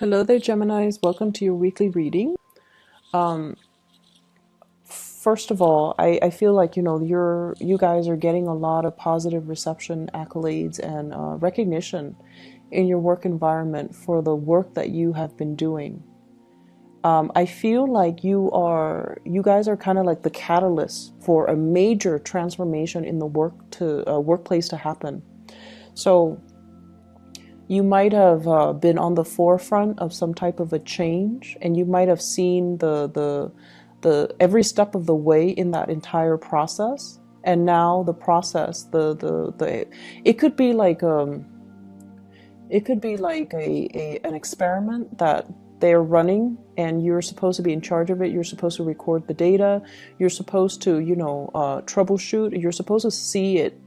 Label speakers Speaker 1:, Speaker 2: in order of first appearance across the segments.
Speaker 1: Hello there, Geminis. Welcome to your weekly reading. Um, First of all, I feel like you guys are getting a lot of positive reception, accolades, and recognition in your work environment for the work that you have been doing. I feel like you guys are kind of like the catalyst for a major transformation in the workplace to happen. So you might have been on the forefront of some type of a change, and you might have seen the every step of the way in that entire process. And now the process, the it could be like an experiment that they're running, and you're supposed to be in charge of it. You're supposed to record the data. You're supposed to troubleshoot. You're supposed to see it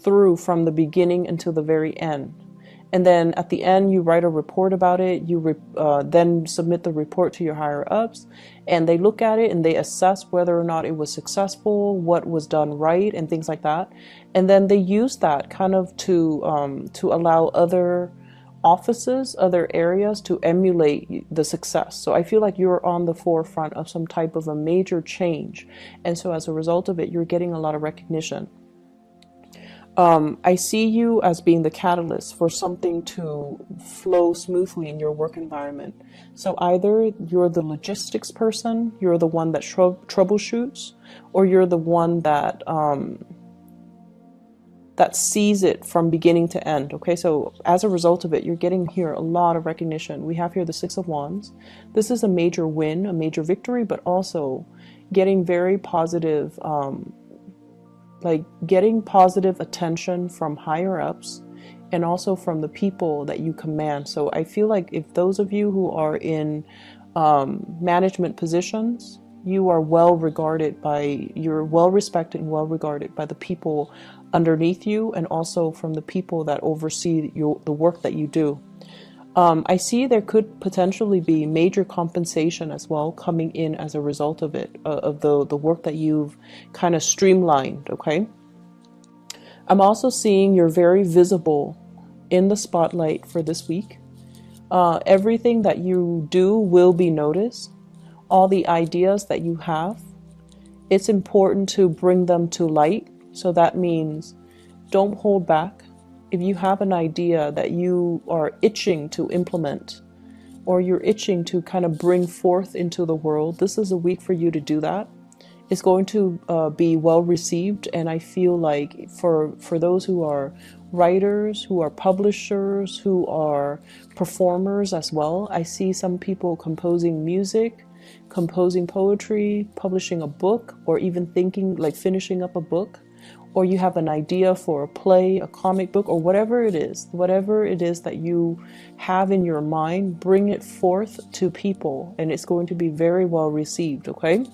Speaker 1: through from the beginning until the very end. And then at the end, you write a report about it. You then submit the report to your higher ups, and they look at it and they assess whether or not it was successful, what was done right, and things like that. And then they use that kind of to allow other offices, other areas to emulate the success. So I feel like you're on the forefront of some type of a major change, and so as a result of it, you're getting a lot of recognition. I see you as being the catalyst for something to flow smoothly in your work environment. So either you're the logistics person, you're the one that troubleshoots, or you're the one that sees it from beginning to end. Okay, so as a result of it, you're getting here a lot of recognition. We have here the Six of Wands. This is a major win, a major victory, but also getting very positive. Like getting positive attention from higher ups and also from the people that you command. So I feel like if those of you who are in management positions, you're well respected and well regarded by the people underneath you, and also from the people that oversee the work that you do. I see there could potentially be major compensation as well coming in as a result of it, of the work that you've kind of streamlined, okay? I'm also seeing you're very visible in the spotlight for this week. Everything that you do will be noticed. All the ideas that you have, it's important to bring them to light. So that means don't hold back. If you have an idea that you are itching to implement, or you're itching to kind of bring forth into the world, this is a week for you to do that. It's going to be well received, and I feel like for those who are writers, who are publishers, who are performers as well, I see some people composing music, composing poetry, publishing a book, or even thinking like finishing up a book. Or you have an idea for a play, a comic book, or whatever it is that you have in your mind, bring it forth to people, and it's going to be very well received, okay?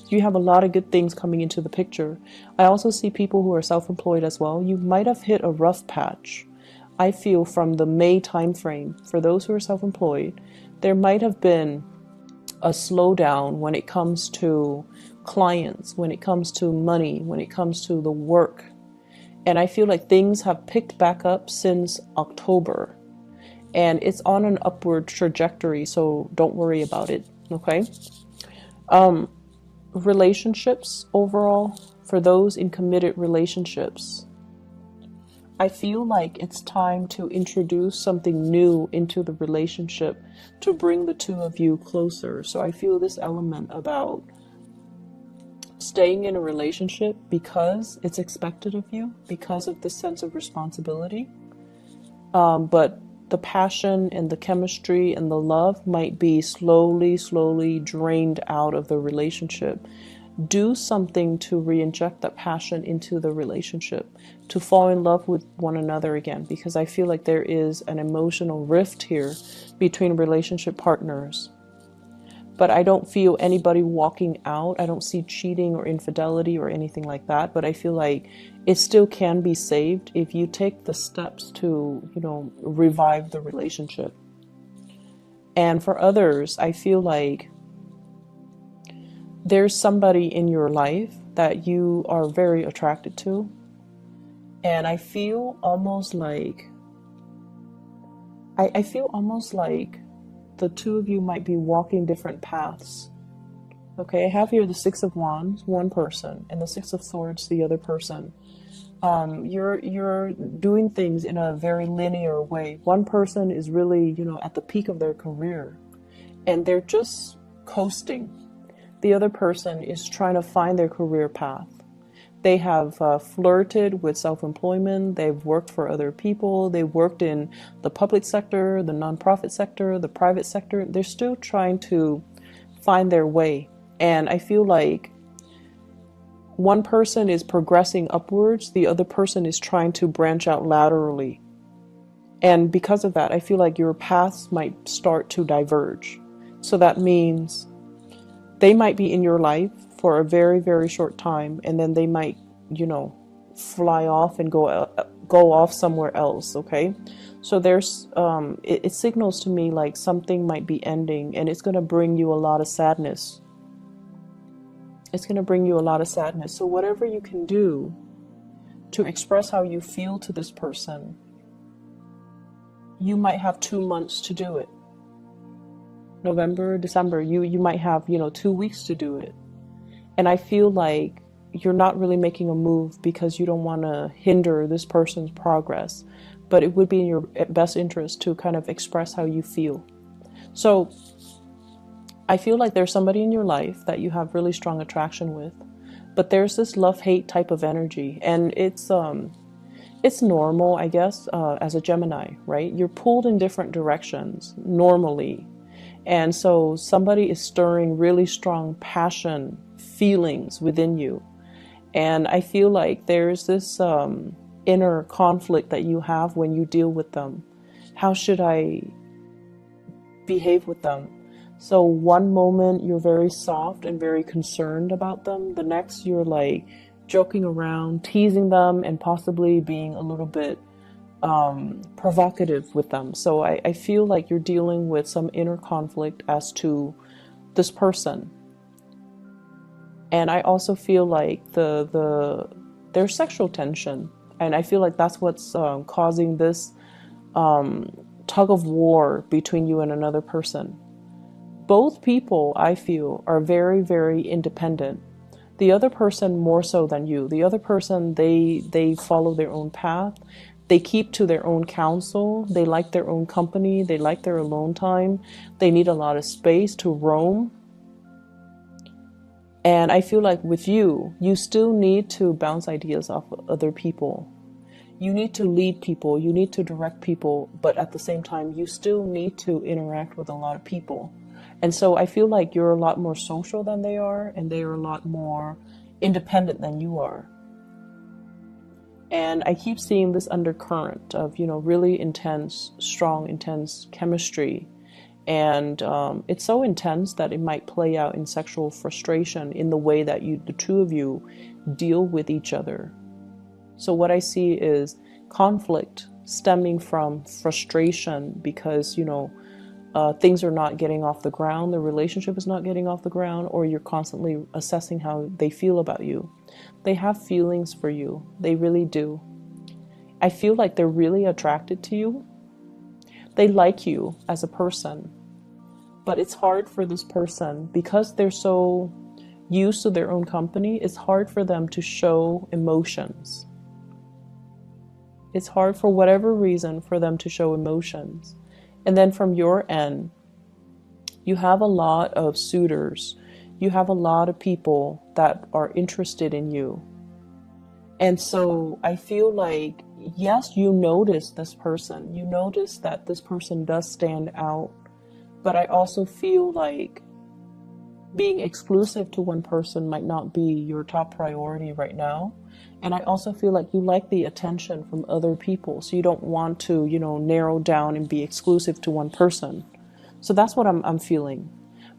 Speaker 1: You have a lot of good things coming into the picture. I also see people who are self-employed as well. You might have hit a rough patch. I feel from the May time frame, for those who are self-employed, there might have been a slowdown when it comes to clients, when it comes to money, when it comes to the work. And I feel like things have picked back up since October, and it's on an upward trajectory, so don't worry about it, okay? Relationships overall, for those in committed relationships, I feel like it's time to introduce something new into the relationship to bring the two of you closer. So I feel this element about staying in a relationship because it's expected of you, because of the sense of responsibility. But the passion and the chemistry and the love might be slowly drained out of the relationship. Do something to re-inject that passion into the relationship, to fall in love with one another again, because I feel like there is an emotional rift here between relationship partners. But I don't feel anybody walking out. I don't see cheating or infidelity or anything like that. But I feel like it still can be saved if you take the steps to, revive the relationship. And for others, I feel like there's somebody in your life that you are very attracted to. And I feel almost like the two of you might be walking different paths. Okay, I have here the Six of Wands, one person, and the Six of Swords, the other person. You're doing things in a very linear way. One person is really, at the peak of their career, and they're just coasting. The other person is trying to find their career path. They have flirted with self-employment. They've worked for other people. They worked in the public sector, the nonprofit sector, the private sector. They're still trying to find their way. And I feel like one person is progressing upwards. The other person is trying to branch out laterally. And because of that, I feel like your paths might start to diverge. So that means they might be in your life for a very, very short time, and then they might, fly off and go off somewhere else. Okay, so there's it signals to me like something might be ending, and it's going to bring you a lot of sadness. It's going to bring you a lot of sadness. So whatever you can do to express how you feel to this person, you might have 2 months to do it. November, December, you might have, 2 weeks to do it. And I feel like you're not really making a move because you don't want to hinder this person's progress, but it would be in your best interest to kind of express how you feel. So I feel like there's somebody in your life that you have really strong attraction with, but there's this love-hate type of energy, and it's normal, I guess, as a Gemini, right? You're pulled in different directions normally. And so somebody is stirring really strong passion, feelings within you. And I feel like there's this inner conflict that you have when you deal with them. How should I behave with them? So one moment you're very soft and very concerned about them. The next you're like joking around, teasing them, and possibly being a little bit provocative with them. So I feel like you're dealing with some inner conflict as to this person. And I also feel like there's sexual tension, and I feel like that's what's causing this tug of war between you and another person. Both people, I feel, are very, very independent. The other person more so than you. The other person, they follow their own path. They keep to their own counsel. They like their own company. They like their alone time. They need a lot of space to roam. And I feel like with you, you still need to bounce ideas off of other people. You need to lead people. You need to direct people. But at the same time, you still need to interact with a lot of people. And so I feel like you're a lot more social than they are, and they are a lot more independent than you are. And I keep seeing this undercurrent of, really intense, strong, intense chemistry. And it's so intense that it might play out in sexual frustration in the way that the two of you deal with each other. So what I see is conflict stemming from frustration because, things are not getting off the ground, the relationship is not getting off the ground, or you're constantly assessing how they feel about you. They have feelings for you. They really do. I feel like they're really attracted to you. They like you as a person, but it's hard for this person because they're so used to their own company. It's hard for them to show emotions. It's hard for whatever reason for them to show emotions. And then from your end, you have a lot of suitors. You have a lot of people that are interested in you. And so I feel like, yes, you notice this person. You notice that this person does stand out. But I also feel like being exclusive to one person might not be your top priority right now. And I also feel like you like the attention from other people. So you don't want to, narrow down and be exclusive to one person. So that's what I'm feeling.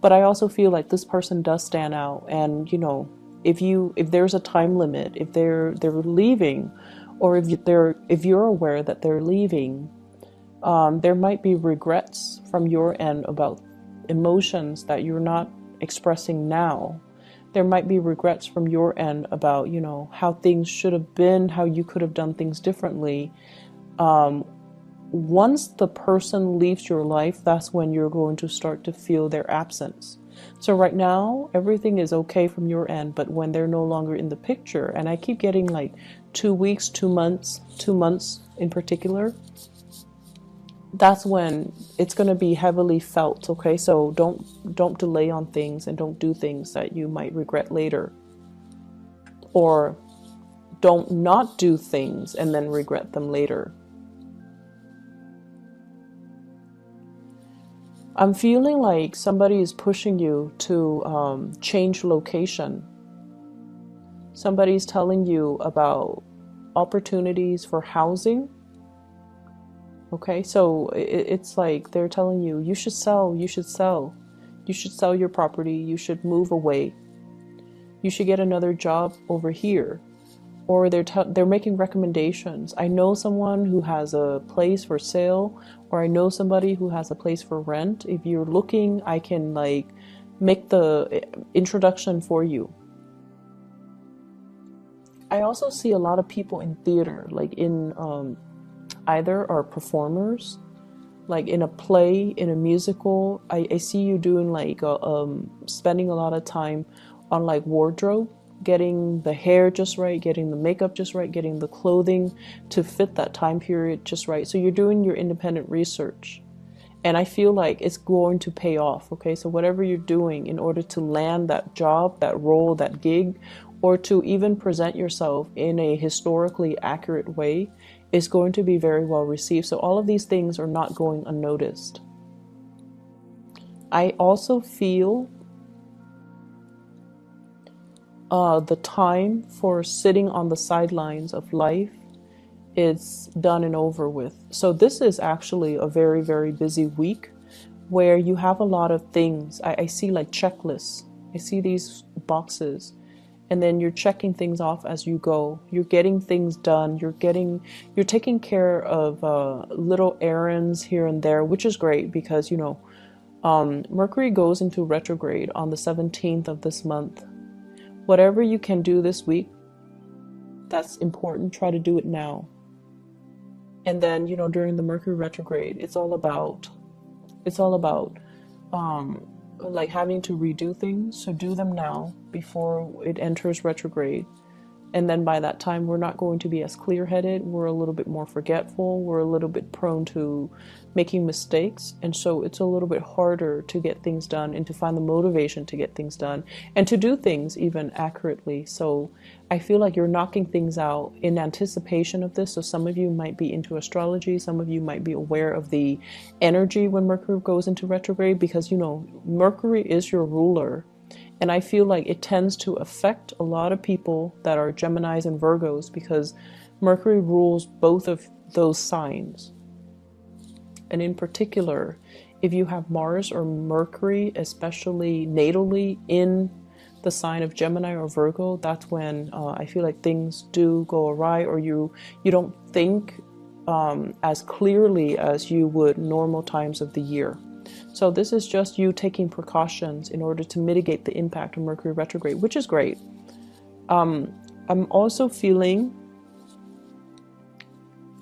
Speaker 1: But I also feel like this person does stand out. And, if there's a time limit, if they're leaving, or if you're aware that they're leaving, there might be regrets from your end about emotions that you're not expressing now. There might be regrets from your end about, how things should have been, how you could have done things differently, once the person leaves your life, that's when you're going to start to feel their absence. So right now, everything is okay from your end, but when they're no longer in the picture, and I keep getting like 2 weeks, 2 months in particular, that's when it's going to be heavily felt. Okay, so don't delay on things, and don't do things that you might regret later, or don't not do things and then regret them later. I'm feeling like somebody is pushing you to change location. Somebody's telling you about opportunities for housing. Okay, so it's like they're telling you, you should sell, you should sell. You should sell your property, you should move away. You should get another job over here. Or they're making recommendations. I know someone who has a place for sale, or I know somebody who has a place for rent. If you're looking, I can like make the introduction for you. I also see a lot of people in theater, like in either are performers, like in a play, in a musical. I see you doing like spending a lot of time on like wardrobe, getting the hair just right, getting the makeup just right, getting the clothing to fit that time period just right. So you're doing your independent research. And I feel like it's going to pay off. Okay, so whatever you're doing in order to land that job, that role, that gig, or to even present yourself in a historically accurate way is going to be very well received. So all of these things are not going unnoticed. I also feel the time for sitting on the sidelines of life is done and over with. So this is actually a very, very busy week where you have a lot of things. I see like checklists. I see these boxes, and then you're checking things off as you go. You're getting things done. You're taking care of little errands here and there, which is great because, you know, Mercury goes into retrograde on the 17th of this month. Whatever you can do this week, that's important. Try to do it now. And then, you know, during the Mercury retrograde, it's all about like having to redo things. So do them now before it enters retrograde. And then by that time, we're not going to be as clear-headed. We're a little bit more forgetful. We're a little bit prone to making mistakes. And so it's a little bit harder to get things done and to find the motivation to get things done and to do things even accurately. So I feel like you're knocking things out in anticipation of this. So some of you might be into astrology. Some of you might be aware of the energy when Mercury goes into retrograde because, you know, Mercury is your ruler. And I feel like it tends to affect a lot of people that are Geminis and Virgos because Mercury rules both of those signs. And in particular, if you have Mars or Mercury, especially natally in the sign of Gemini or Virgo, that's when I feel like things do go awry, or you don't think as clearly as you would normal times of the year. So this is just you taking precautions in order to mitigate the impact of Mercury retrograde, which is great. I'm also feeling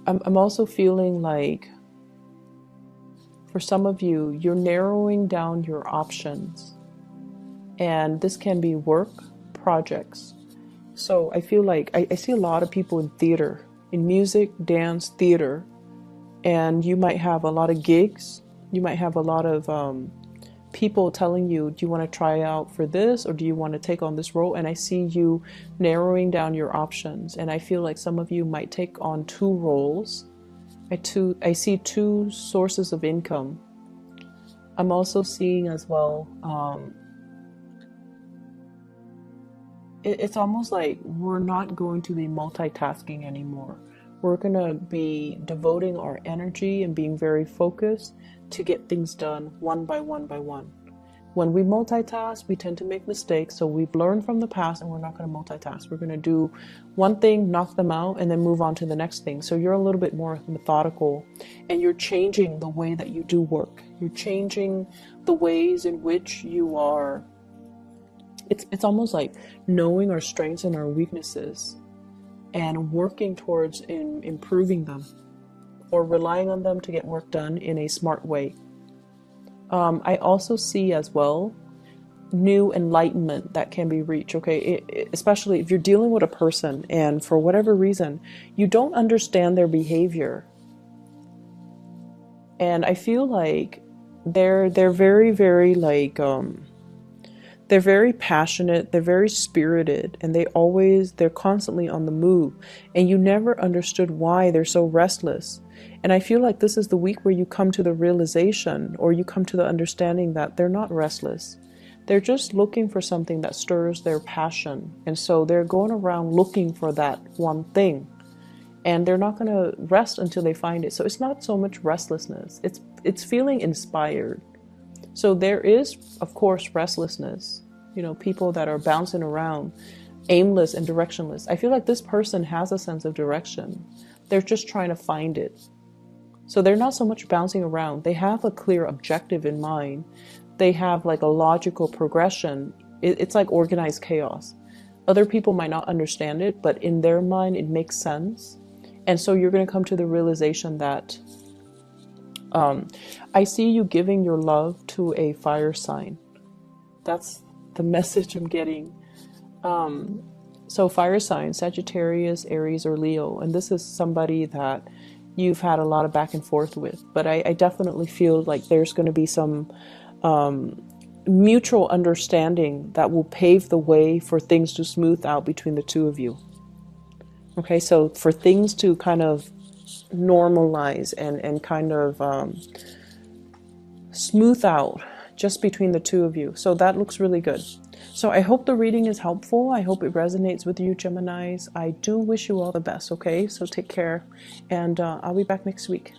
Speaker 1: like for some of you, you're narrowing down your options. And this can be work, projects. So I feel like I see a lot of people in theater, in music, dance, theater, and you might have a lot of gigs. You might have a lot of people telling you, do you want to try out for this or do you want to take on this role? And I see you narrowing down your options. And I feel like some of you might take on 2 roles. I see 2 sources of income. I'm also seeing as well, it's almost like we're not going to be multitasking anymore. We're going to be devoting our energy and being very focused to get things done one by one by one. When we multitask, we tend to make mistakes. So we've learned from the past and we're not going to multitask. We're going to do one thing, knock them out, and then move on to the next thing. So you're a little bit more methodical and you're changing the way that you do work. You're changing the ways in which you are. It's almost like knowing our strengths and our weaknesses and working towards improving them. or relying on them to get work done in a smart way. I also see as well new enlightenment that can be reached, okay? Especially if you're dealing with a person and for whatever reason you don't understand their behavior, and I feel like they're very, very like they're very passionate, they're very spirited, and they're constantly on the move, and you never understood why they're so restless. And I feel like this is the week where you come to the realization, or you come to the understanding that they're not restless. They're just looking for something that stirs their passion. And so they're going around looking for that one thing. And they're not going to rest until they find it. So it's not so much restlessness. It's feeling inspired. So there is, of course, restlessness. You know, people that are bouncing around, aimless and directionless. I feel like this person has a sense of direction. They're just trying to find it. So they're not so much bouncing around. They have a clear objective in mind. They have like a logical progression. It's like organized chaos. Other people might not understand it, but in their mind, it makes sense. And so you're going to come to the realization that I see you giving your love to a fire sign. That's the message I'm getting. So fire signs, Sagittarius, Aries, or Leo. And this is somebody that you've had a lot of back and forth with. But I definitely feel like there's going to be some mutual understanding that will pave the way for things to smooth out between the two of you. Okay, so for things to kind of normalize and kind of smooth out just between the two of you. So that looks really good. So I hope the reading is helpful. I hope it resonates with you, Geminis. I do wish you all the best, okay? So take care, and I'll be back next week.